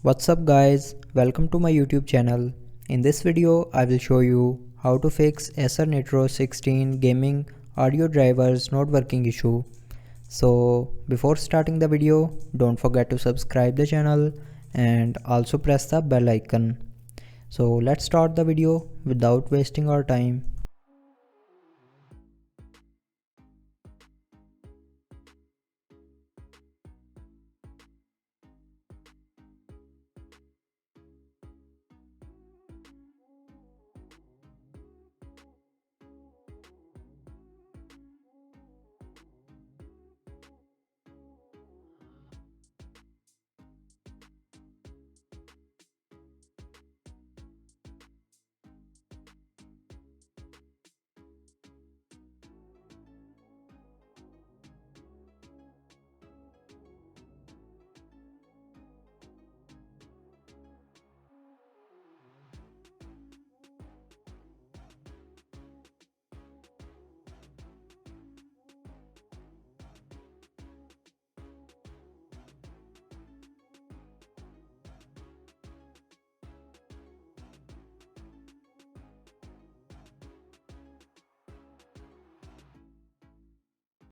What's up guys, welcome to my YouTube channel. In this video I will show you how to fix Acer Nitro 16 gaming audio drivers not working issue. So before starting the video, don't forget to subscribe the channel and also press the bell icon. So let's start the video without wasting our time.